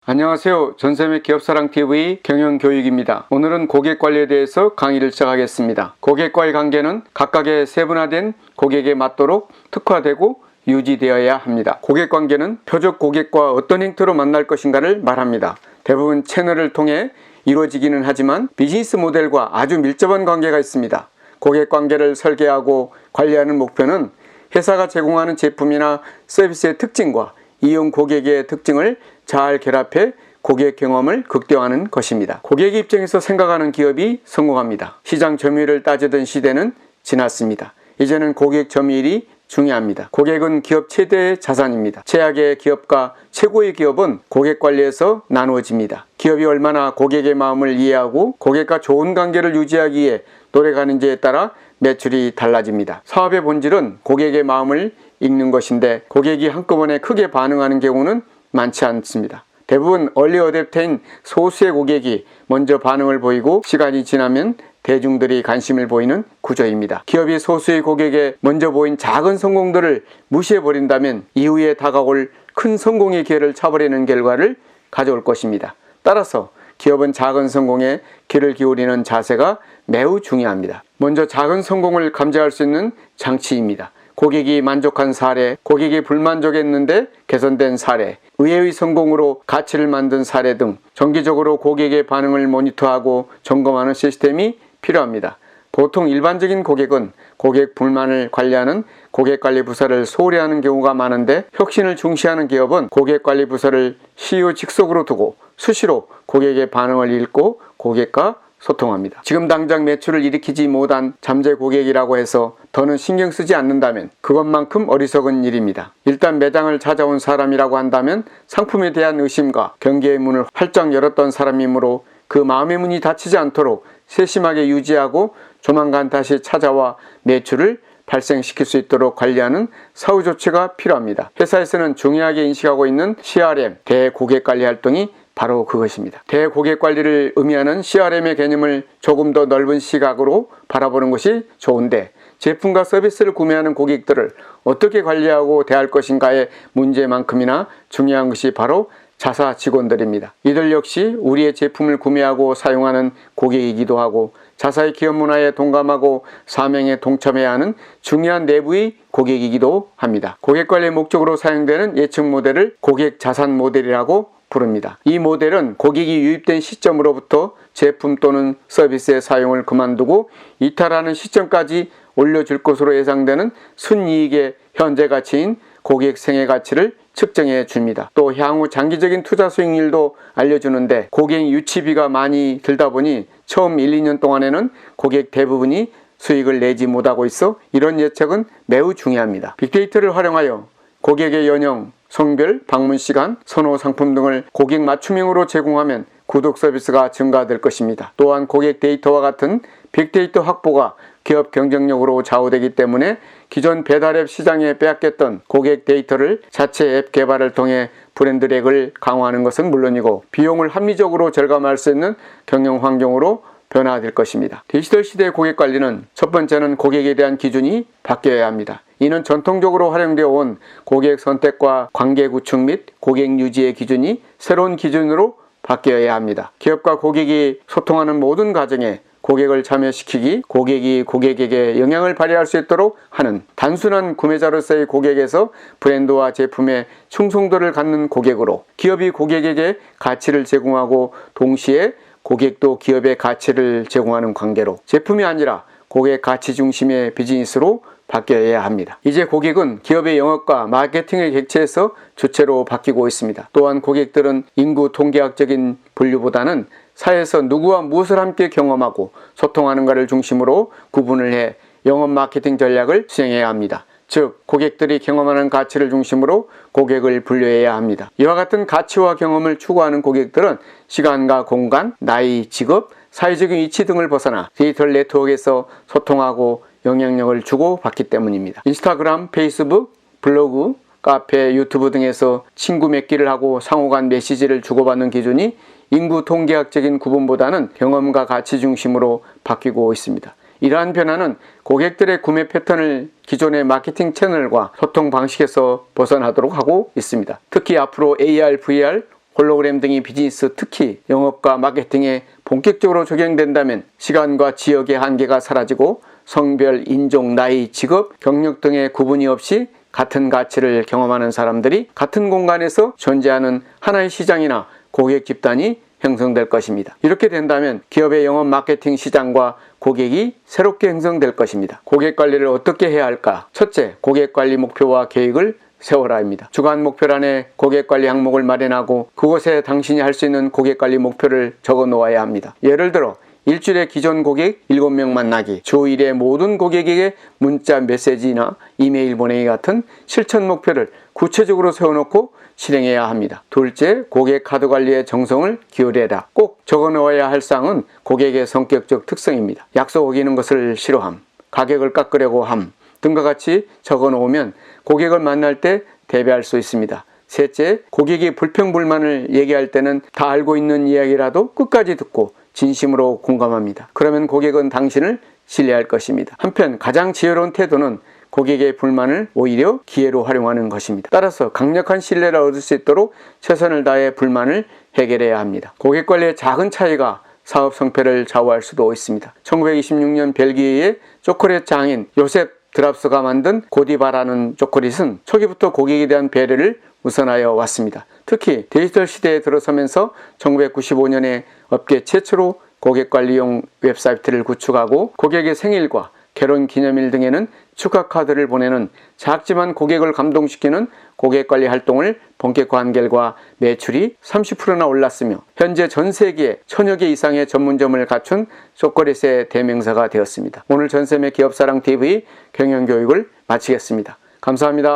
안녕하세요. 전샘의 기업사랑TV 경영교육입니다. 오늘은 고객관리에 대해서 강의를 시작하겠습니다. 고객과의 관계는 각각의 세분화된 고객에 맞도록 특화되고 유지되어야 합니다. 고객관계는 표적 고객과 어떤 행태로 만날 것인가를 말합니다. 대부분 채널을 통해 이루어지기는 하지만 비즈니스 모델과 아주 밀접한 관계가 있습니다. 고객관계를 설계하고 관리하는 목표는 회사가 제공하는 제품이나 서비스의 특징과 이용 고객의 특징을 잘 결합해 고객 경험을 극대화하는 것입니다. 고객 입장에서 생각하는 기업이 성공합니다. 시장 점유율을 따지던 시대는 지났습니다. 이제는 고객 점유율이 중요합니다. 고객은 기업 최대의 자산입니다. 최악의 기업과 최고의 기업은 고객 관리에서 나누어집니다. 기업이 얼마나 고객의 마음을 이해하고 고객과 좋은 관계를 유지하기 위해 노력하는지에 따라 매출이 달라집니다. 사업의 본질은 고객의 마음을 읽는 것인데 고객이 한꺼번에 크게 반응하는 경우는 많지 않습니다. 대부분 얼리 어댑터인 소수의 고객이 먼저 반응을 보이고 시간이 지나면 대중들이 관심을 보이는 구조입니다. 기업이 소수의 고객에 먼저 보인 작은 성공들을 무시해버린다면 이후에 다가올 큰 성공의 기회를 차버리는 결과를 가져올 것입니다. 따라서 기업은 작은 성공에 귀를 기울이는 자세가 매우 중요합니다. 먼저 작은 성공을 감지할 수 있는 장치입니다. 고객이 만족한 사례, 고객이 불만족했는데 개선된 사례, 의외의 성공으로 가치를 만든 사례 등 정기적으로 고객의 반응을 모니터하고 점검하는 시스템이 필요합니다. 보통 일반적인 고객은 고객 불만을 관리하는 고객관리 부서를 소홀히 하는 경우가 많은데 혁신을 중시하는 기업은 고객관리 부서를 CEO 직속으로 두고 수시로 고객의 반응을 읽고 고객과 소통합니다. 지금 당장 매출을 일으키지 못한 잠재 고객이라고 해서 더는 신경 쓰지 않는다면 그것만큼 어리석은 일입니다. 일단 매장을 찾아온 사람이라고 한다면 상품에 대한 의심과 경계의 문을 활짝 열었던 사람이므로 그 마음의 문이 닫히지 않도록 세심하게 유지하고 조만간 다시 찾아와 매출을 발생시킬 수 있도록 관리하는 사후 조치가 필요합니다. 회사에서는 중요하게 인식하고 있는 CRM, 대고객관리 활동이 바로 그것입니다. 대고객관리를 의미하는 CRM의 개념을 조금 더 넓은 시각으로 바라보는 것이 좋은데 제품과 서비스를 구매하는 고객들을 어떻게 관리하고 대할 것인가의 문제만큼이나 중요한 것이 바로 자사 직원들입니다. 이들 역시 우리의 제품을 구매하고 사용하는 고객이기도 하고 자사의 기업 문화에 동감하고 사명에 동참해야 하는 중요한 내부의 고객이기도 합니다. 고객관리의 목적으로 사용되는 예측 모델을 고객 자산 모델이라고 부릅니다. 이 모델은 고객이 유입된 시점으로부터 제품 또는 서비스의 사용을 그만두고 이탈하는 시점까지 올려줄 것으로 예상되는 순이익의 현재 가치인 고객 생애 가치를 측정해 줍니다. 또 향후 장기적인 투자 수익률도 알려주는데 고객 유치비가 많이 들다 보니 처음 1, 2년 동안에는 고객 대부분이 수익을 내지 못하고 있어 이런 예측은 매우 중요합니다. 빅데이터를 활용하여 고객의 연령, 성별, 방문 시간, 선호 상품 등을 고객 맞춤형으로 제공하면 구독 서비스가 증가될 것입니다. 또한 고객 데이터와 같은 빅데이터 확보가 기업 경쟁력으로 좌우되기 때문에 기존 배달앱 시장에 빼앗겼던 고객 데이터를 자체 앱 개발을 통해 브랜드력을 강화하는 것은 물론이고 비용을 합리적으로 절감할 수 있는 경영 환경으로 변화될 것입니다. 디지털 시대의 고객 관리는 첫 번째는 고객에 대한 기준이 바뀌어야 합니다. 이는 전통적으로 활용되어 온 고객 선택과 관계 구축 및 고객 유지의 기준이 새로운 기준으로 바뀌어야 합니다. 기업과 고객이 소통하는 모든 과정에 고객을 참여시키기, 고객이 고객에게 영향을 발휘할 수 있도록 하는 단순한 구매자로서의 고객에서 브랜드와 제품의 충성도를 갖는 고객으로 기업이 고객에게 가치를 제공하고 동시에 고객도 기업의 가치를 제공하는 관계로 제품이 아니라 고객 가치 중심의 비즈니스로 바뀌어야 합니다. 이제 고객은 기업의 영업과 마케팅의 객체에서 주체로 바뀌고 있습니다. 또한 고객들은 인구 통계학적인 분류보다는 사회에서 누구와 무엇을 함께 경험하고 소통하는가를 중심으로 구분을 해 영업 마케팅 전략을 수행해야 합니다. 즉 고객들이 경험하는 가치를 중심으로 고객을 분류해야 합니다. 이와 같은 가치와 경험을 추구하는 고객들은 시간과 공간, 나이, 직업, 사회적인 위치 등을 벗어나 디지털 네트워크에서 소통하고 영향력을 주고받기 때문입니다. 인스타그램, 페이스북, 블로그, 카페, 유튜브 등에서 친구 맺기를 하고 상호간 메시지를 주고받는 기준이 인구 통계학적인 구분보다는 경험과 가치 중심으로 바뀌고 있습니다. 이러한 변화는 고객들의 구매 패턴을 기존의 마케팅 채널과 소통 방식에서 벗어나도록 하고 있습니다. 특히 앞으로 AR, VR, 홀로그램 등이 비즈니스, 특히 영업과 마케팅에 본격적으로 적용된다면 시간과 지역의 한계가 사라지고 성별, 인종, 나이, 직업, 경력 등의 구분이 없이 같은 가치를 경험하는 사람들이 같은 공간에서 존재하는 하나의 시장이나 고객 집단이 형성될 것입니다. 이렇게 된다면 기업의 영업 마케팅 시장과 고객이 새롭게 형성될 것입니다. 고객 관리를 어떻게 해야 할까? 첫째, 고객 관리 목표와 계획을 세워라 합니다. 주간 목표란에 고객 관리 항목을 마련하고 그곳에 당신이 할 수 있는 고객 관리 목표를 적어 놓아야 합니다. 예를 들어 일주일에 기존 고객 7명 만나기, 주 1회 모든 고객에게 문자, 메시지나 이메일 보내기 같은 실천 목표를 구체적으로 세워놓고 실행해야 합니다. 둘째, 고객 카드 관리에 정성을 기울여라. 꼭 적어 놓아야 할 사항은 고객의 성격적 특성입니다. 약속 어기는 것을 싫어함, 가격을 깎으려고 함 등과 같이 적어 놓으면 고객을 만날 때 대비할 수 있습니다. 셋째, 고객이 불평불만을 얘기할 때는 다 알고 있는 이야기라도 끝까지 듣고 진심으로 공감합니다. 그러면 고객은 당신을 신뢰할 것입니다. 한편 가장 지혜로운 태도는 고객의 불만을 오히려 기회로 활용하는 것입니다. 따라서 강력한 신뢰를 얻을 수 있도록 최선을 다해 불만을 해결해야 합니다. 고객 관리의 작은 차이가 사업 성패를 좌우할 수도 있습니다. 1926년 벨기에의 초콜릿 장인 요셉 드랍스가 만든 고디바라는 초콜릿은 초기부터 고객에 대한 배려를 우선하여 왔습니다. 특히 디지털 시대에 들어서면서 1995년에 업계 최초로 고객관리용 웹사이트를 구축하고 고객의 생일과 결혼기념일 등에는 축하 카드를 보내는 작지만 고객을 감동시키는 고객관리 활동을 본격화한 결과 매출이 30%나 올랐으며 현재 전 세계에 1000여 개 이상의 전문점을 갖춘 초콜릿의 대명사가 되었습니다. 오늘 전샘의 기업사랑TV 경영교육을 마치겠습니다. 감사합니다.